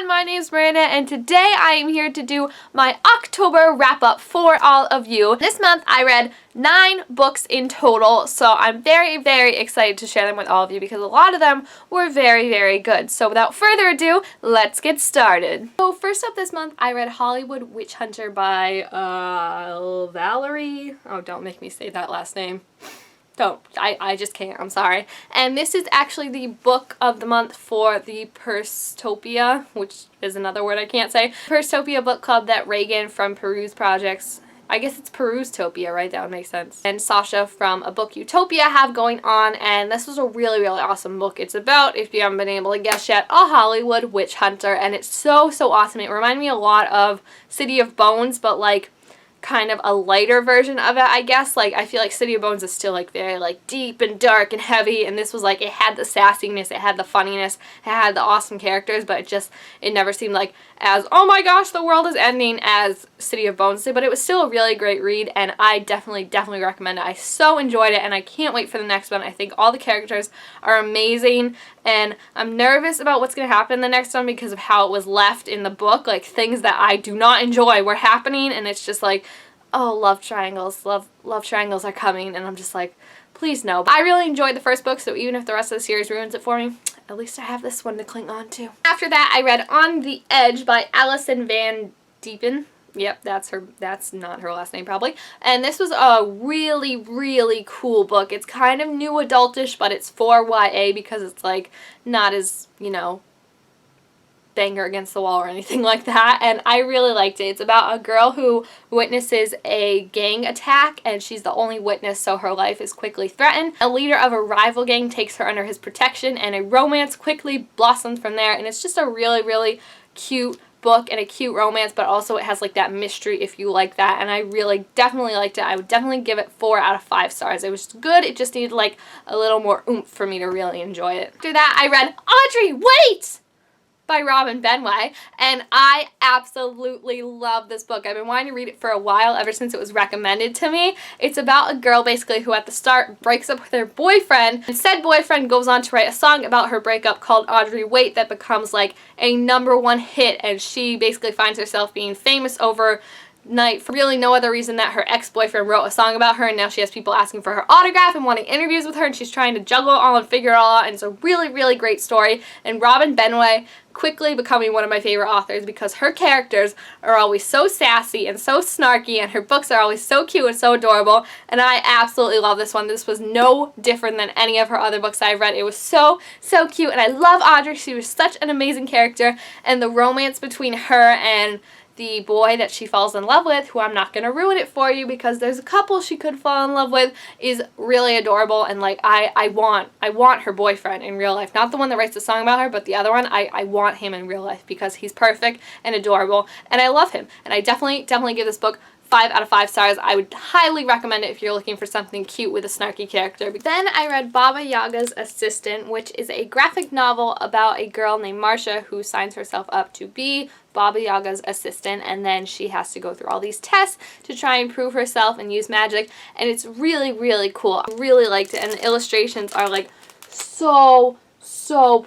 everyone, my name is Miranda and today I am here to do my October wrap-up for all of you. This month I read 9 books in total, so I'm very excited to share them with all of you because a lot of them were very good. So without further ado, let's get started. So first up this month I read Hollywood Witch Hunter by Valerie. Oh, don't make me say that last name. Don't. I just can't. I'm sorry. And this is actually the book of the month for the Perstopia, which is another word I can't say. Perstopia book club that Reagan from Peruse Projects, I guess it's Perustopia, right? That would make sense. And Sasha from A Book Utopia have going on, and this was a really awesome book. It's about, if you haven't been able to guess yet, a Hollywood witch hunter, and it's so awesome. It reminded me a lot of City of Bones, but like kind of a lighter version of it, I guess. Like, I feel like City of Bones is still like very like deep and dark and heavy, and this was like, it had the sassiness, it had the funniness, it had the awesome characters, but it never seemed like as, oh my gosh, the world is ending as City of Bones did, but it was still a really great read, and I definitely recommend it. I so enjoyed it, and I can't wait for the next one. I think all the characters are amazing, and I'm nervous about what's going to happen in the next one because of how it was left in the book. Like, things that I do not enjoy were happening, and it's just like, oh, love triangles are coming, and I'm just like, please no. But I really enjoyed the first book, so even if the rest of the series ruins it for me, at least I have this one to cling on to. After that, I read On the Edge by Alison Van Diepen. Yep, that's not her last name probably. And this was a really cool book. It's kind of new adultish, but it's for YA because it's like not as, you know, banger against the wall or anything like that, and I really liked it. It's about a girl who witnesses a gang attack, and she's the only witness, so her life is quickly threatened. A leader of a rival gang takes her under his protection, and a romance quickly blossoms from there, and it's just a really cute book and a cute romance, but also it has like that mystery if you like that, and I really definitely liked it. I would definitely give it 4 out of 5 stars. It was good, it just needed like a little more oomph for me to really enjoy it. After that, I read Audrey, Wait! By Robin Benway, and I absolutely love this book. I've been wanting to read it for a while, ever since it was recommended to me. It's about a girl basically who at the start breaks up with her boyfriend, and said boyfriend goes on to write a song about her breakup called Audrey Wait that becomes like a #1 hit, and she basically finds herself being famous overnight for really no other reason that her ex-boyfriend wrote a song about her, and now she has people asking for her autograph and wanting interviews with her, and she's trying to juggle it all and figure it all out, and it's a really great story. And Robin Benway quickly becoming one of my favorite authors because her characters are always so sassy and so snarky, and her books are always so cute and so adorable, and I absolutely love this one. This was no different than any of her other books I've read. It was so cute, and I love Audrey. She was such an amazing character, and the romance between her and the boy that she falls in love with, who I'm not going to ruin it for you because there's a couple she could fall in love with, is really adorable, and like I want her boyfriend in real life. Not the one that writes the song about her, but the other one. I want him in real life because he's perfect and adorable, and I love him. And I definitely give this book 5 out of 5 stars. I would highly recommend it if you're looking for something cute with a snarky character. Then I read Baba Yaga's Assistant, which is a graphic novel about a girl named Marcia who signs herself up to be Baba Yaga's assistant, and then she has to go through all these tests to try and prove herself and use magic, and it's really cool. I really liked it, and the illustrations are like so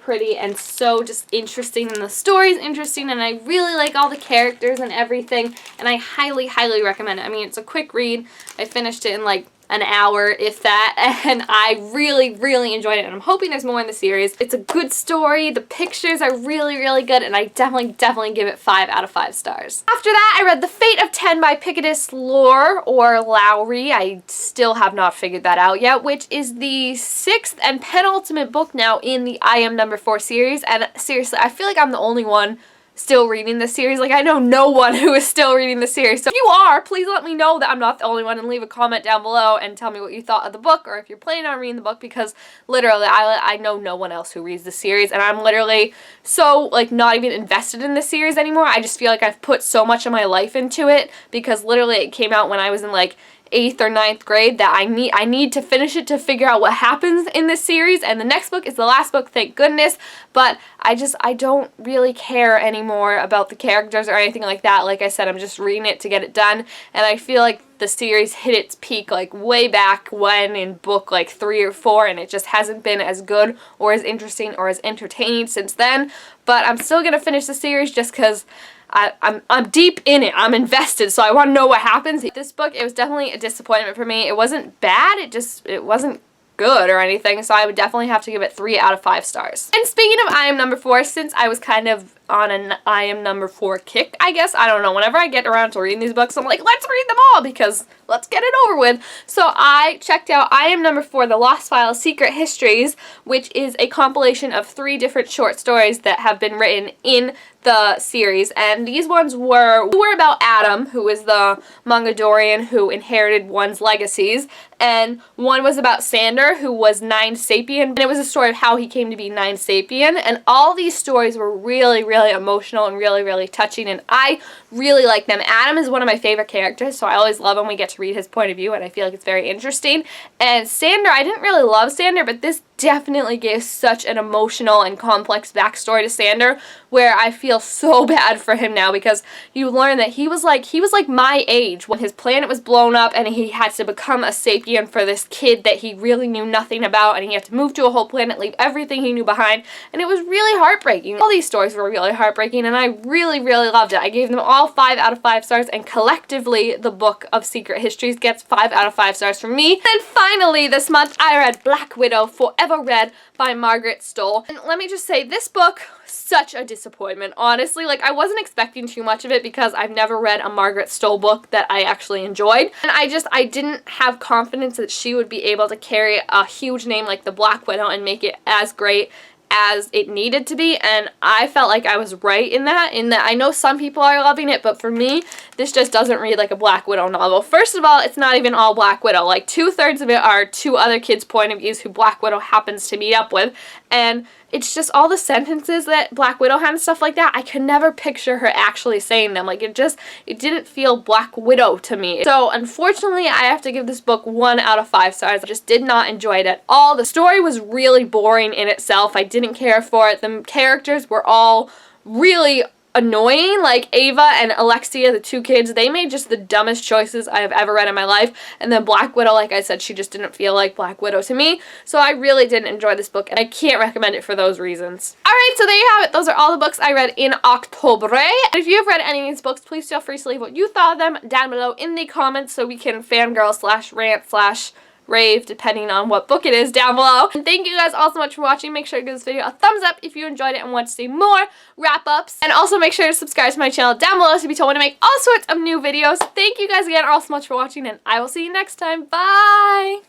pretty and so just interesting, and the story's interesting, and I really like all the characters and everything, and I highly recommend it. I mean, it's a quick read. I finished it in like an hour, if that, and I really enjoyed it, and I'm hoping there's more in the series. It's a good story, the pictures are really good, and I definitely give it 5 out of 5 stars. After that, I read The Fate of 10 by Picadus Lore, or Lowry, I still have not figured that out yet, which is the 6th and penultimate book now in the I Am Number 4 series, and seriously, I feel like I'm the only one still reading this series. Like, I know no one who is still reading the series, so if you are, please let me know that I'm not the only one, and leave a comment down below and tell me what you thought of the book, or if you're planning on reading the book, because literally I know no one else who reads the series, and I'm literally so like not even invested in the series anymore. I just feel like I've put so much of my life into it because literally it came out when I was in like 8th or 9th grade that I need to finish it to figure out what happens in this series, and the next book is the last book, thank goodness, but I don't really care anymore about the characters or anything like that. Like I said, I'm just reading it to get it done, and I feel like the series hit its peak like way back when in book like 3 or 4, and it just hasn't been as good or as interesting or as entertaining since then. But I'm still gonna finish the series just because I'm deep in it. I'm invested, so I want to know what happens. This book, it was definitely a disappointment for me. It wasn't bad, it wasn't good or anything, so I would definitely have to give it 3 out of 5 stars. And speaking of I Am Number 4, since I was kind of on an I Am Number 4 kick, I guess, I don't know, whenever I get around to reading these books, I'm like, let's read them all, because let's get it over with. So I checked out I Am Number 4, The Lost Files Secret Histories, which is a compilation of 3 different short stories that have been written in the series, and these ones were about Adam, who is the Mongolian who inherited one's legacies, and one was about Sander, who was Nine Sapien, and it was a story of how he came to be Nine Sapien. And all these stories were really, really emotional and really, really touching, and I really like them. Adam is one of my favorite characters, so I always love when we get to read his point of view, and I feel like it's very interesting. And Sander, I didn't really love Sander, but this definitely gave such an emotional and complex backstory to Sander, where I feel so bad for him now, because you learn that he was like my age when his planet was blown up and he had to become a sapien for this kid that he really knew nothing about, and he had to move to a whole planet, leave everything he knew behind, and it was really heartbreaking. All these stories were really heartbreaking, and I really, really loved it. I gave them all 5 out of 5 stars, and collectively the book of Secret Histories gets 5 out of 5 stars from me. And finally this month I read Black Widow Forever Red by Margaret Stohl. And let me just say, this book, such a disappointment, honestly. Like, I wasn't expecting too much of it because I've never read a Margaret Stohl book that I actually enjoyed. And I didn't have confidence that she would be able to carry a huge name like the Black Widow and make it as great as it needed to be, and I felt like I was right in that I know some people are loving it, but for me, this just doesn't read like a Black Widow novel. First of all, it's not even all Black Widow. Like, 2/3 of it are 2 other kids' point of views who Black Widow happens to meet up with, and it's just all the sentences that Black Widow had and stuff like that. I could never picture her actually saying them. Like, it didn't feel Black Widow to me. So, unfortunately, I have to give this book 1 out of 5 stars. I just did not enjoy it at all. The story was really boring in itself. I didn't care for it. The characters were all really annoying. Like, Ava and Alexia, the 2 kids, they made just the dumbest choices I have ever read in my life. And then Black Widow, like I said, she just didn't feel like Black Widow to me. So I really didn't enjoy this book, and I can't recommend it for those reasons. Alright, so there you have it. Those are all the books I read in October. And if you have read any of these books, please feel free to leave what you thought of them down below in the comments so we can fangirl / rant / rave, depending on what book it is, down below. And thank you guys all so much for watching. Make sure to give this video a thumbs up if you enjoyed it and want to see more wrap-ups. And also make sure to subscribe to my channel down below to be told when I make all sorts of new videos. Thank you guys again all so much for watching, and I will see you next time. Bye!